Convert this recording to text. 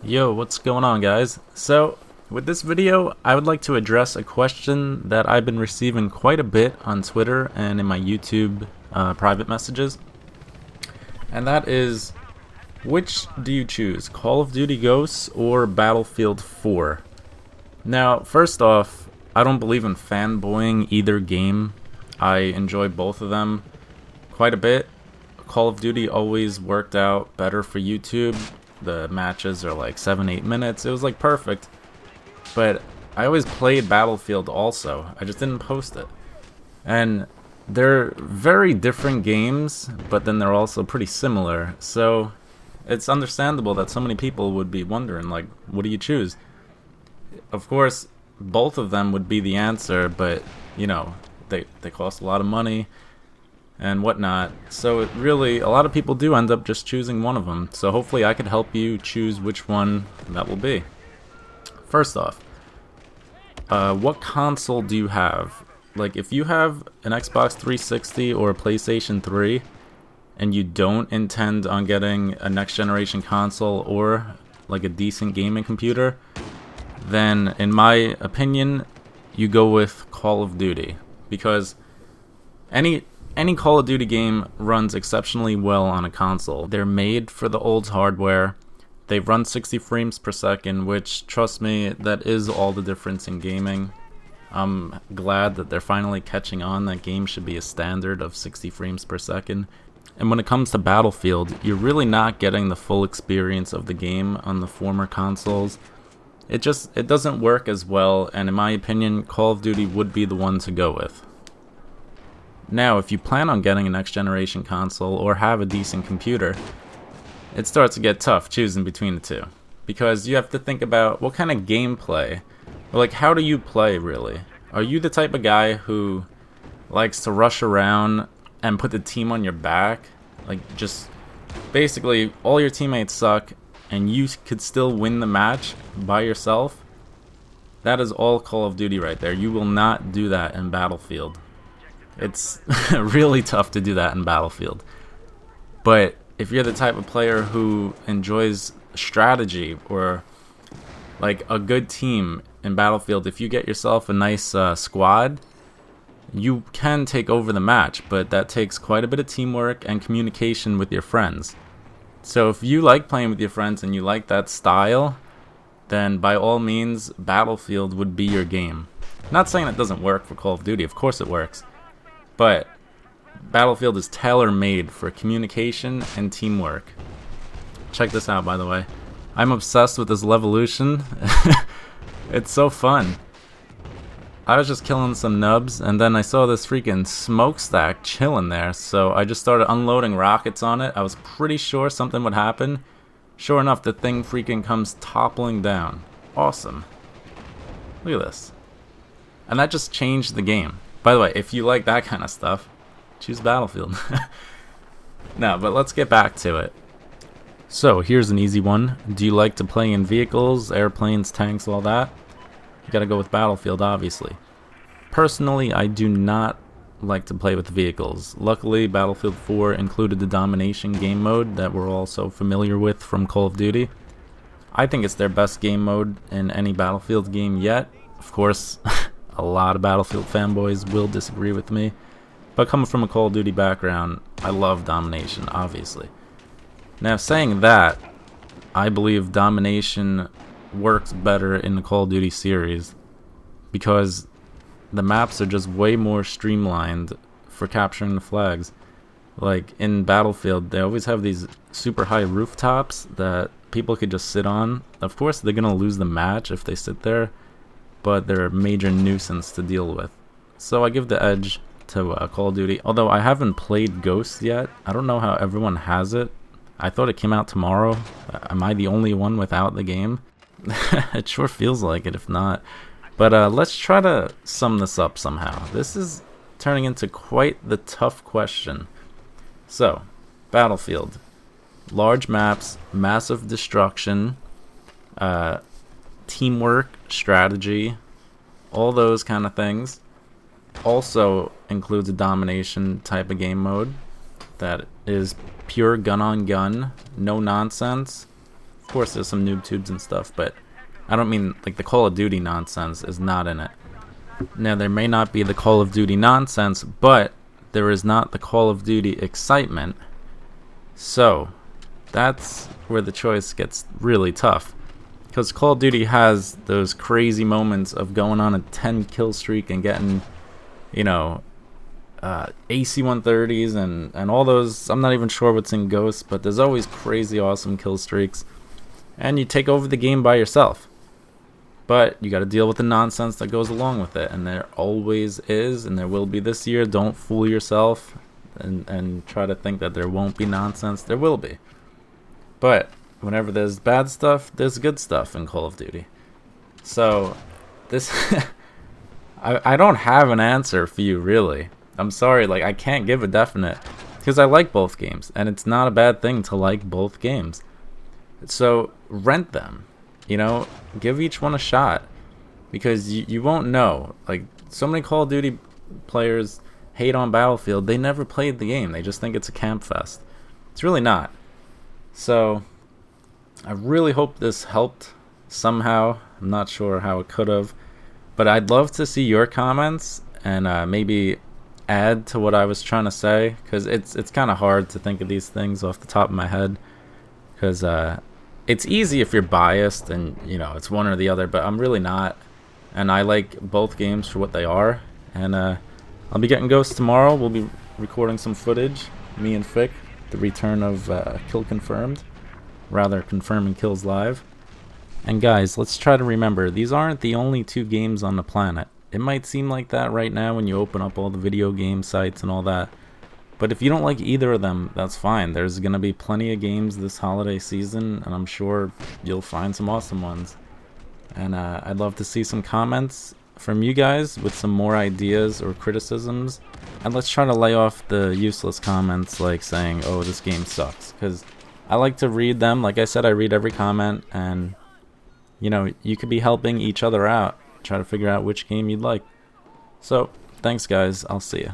Yo, what's going on, guys? So, with this video, I would like to address a question that I've been receiving quite a bit on Twitter and in my YouTube private messages. And that is, which do you choose, Call of Duty Ghosts or Battlefield 4? Now, first off, I don't believe in fanboying either game. I enjoy both of them quite a bit. Call of Duty always worked out better for YouTube. The matches are like 7-8 minutes. It was like perfect. But I always played Battlefield also. I just didn't post it. And they're very different games, but then they're also pretty similar. So it's understandable that so many people would be wondering, like, what do you choose? Of course, both of them would be the answer, but, you know, they cost a lot of money and whatnot. So it really, a lot of people do end up just choosing one of them. So hopefully I could help you choose which one that will be. First off, what console do you have? Like, if you have an Xbox 360 or a PlayStation 3 and you don't intend on getting a next generation console or like a decent gaming computer, then in my opinion you go with Call of Duty, because any Call of Duty game runs exceptionally well on a console. They're made for the old hardware. They run 60 frames per second, which, trust me, that is all the difference in gaming. I'm glad that they're finally catching on that games should be a standard of 60 frames per second. And when it comes to Battlefield, you're really not getting the full experience of the game on the former consoles. It doesn't work as well, and in my opinion, Call of Duty would be the one to go with. Now, if you plan on getting a next generation console or have a decent computer, it starts to get tough choosing between the two, because you have to think about what kind of gameplay, or like, how do you play really? Are you the type of guy who likes to rush around and put the team on your back? Like, just basically all your teammates suck and you could still win the match by yourself? That is all Call of Duty right there. You will not do that in Battlefield. It's really tough to do that in Battlefield. But if you're the type of player who enjoys strategy or like a good team in Battlefield, if you get yourself a nice squad, you can take over the match, but that takes quite a bit of teamwork and communication with your friends. So if you like playing with your friends and you like that style, then by all means, Battlefield would be your game. Not saying it doesn't work for Call of Duty, of course it works. But Battlefield is tailor-made for communication and teamwork. Check this out, by the way. I'm obsessed with this Levolution. It's so fun. I was just killing some nubs, and then I saw this freaking smokestack chilling there, so I just started unloading rockets on it. I was pretty sure something would happen. Sure enough, the thing freaking comes toppling down. Awesome. Look at this. And that just changed the game. By the way, if you like that kind of stuff, choose Battlefield. No, but let's get back to it. So, here's an easy one. Do you like to play in vehicles, airplanes, tanks, all that? You gotta go with Battlefield, obviously. Personally, I do not like to play with vehicles. Luckily, Battlefield 4 included the domination game mode that we're all so familiar with from Call of Duty. I think it's their best game mode in any Battlefield game yet. Of course, a lot of Battlefield fanboys will disagree with me, but coming from a Call of Duty background, I love domination, obviously. Now, saying that, I believe domination works better in the Call of Duty series because the maps are just way more streamlined for capturing the flags. Like in Battlefield, they always have these super high rooftops that people could just sit on. Of course, they're gonna lose the match if they sit there, but they're a major nuisance to deal with. So I give the edge to Call of Duty. Although I haven't played Ghosts yet. I don't know how everyone has it. I thought it came out tomorrow. Am I the only one without the game? It sure feels like it, if not. But let's try to sum this up somehow. This is turning into quite the tough question. So, Battlefield. Large maps, massive destruction, teamwork, strategy, all those kind of things. Also includes a domination type of game mode that is pure gun on gun, no nonsense. course, there's some noob tubes and stuff, but I don't mean like the Call of Duty nonsense is not in it. Now, there may not be the Call of Duty nonsense, but there is not the Call of Duty excitement. So that's where the choice gets really tough, because Call of Duty has those crazy moments of going on a 10 kill streak and getting, you know, AC-130s and all those. I'm not even sure what's in Ghosts, but there's always crazy awesome kill streaks, and you take over the game by yourself. But you got to deal with the nonsense that goes along with it, and there always is, and there will be this year. Don't fool yourself and try to think that there won't be nonsense. There will be. But whenever there's bad stuff, there's good stuff in Call of Duty. So this I don't have an answer for you, really. I'm sorry, like, I can't give a definite, because I like both games, and it's not a bad thing to like both games. So rent them. You know, give each one a shot, because you won't know. Like, so many Call of Duty players hate on Battlefield. They never played the game. They just think it's a camp fest. It's really not. So I really hope this helped somehow. I'm not sure how it could have, but I'd love to see your comments and maybe add to what I was trying to say, because it's kind of hard to think of these things off the top of my head, because it's easy if you're biased and, you know, it's one or the other, but I'm really not. And I like both games for what they are. And I'll be getting Ghosts tomorrow. We'll be recording some footage, me and Fick, the return of Kill Confirmed. Rather, confirming kills live. And guys, let's try to remember, these aren't the only 2 games on the planet. It might seem like that right now when you open up all the video game sites and all that. But if you don't like either of them, that's fine. There's going to be plenty of games this holiday season, and I'm sure you'll find some awesome ones. And I'd love to see some comments from you guys with some more ideas or criticisms. And let's try to lay off the useless comments like saying, oh, this game sucks. Because I like to read them. Like I said, I read every comment, and, you know, you could be helping each other out. Try to figure out which game you'd like. So, thanks guys. I'll see ya.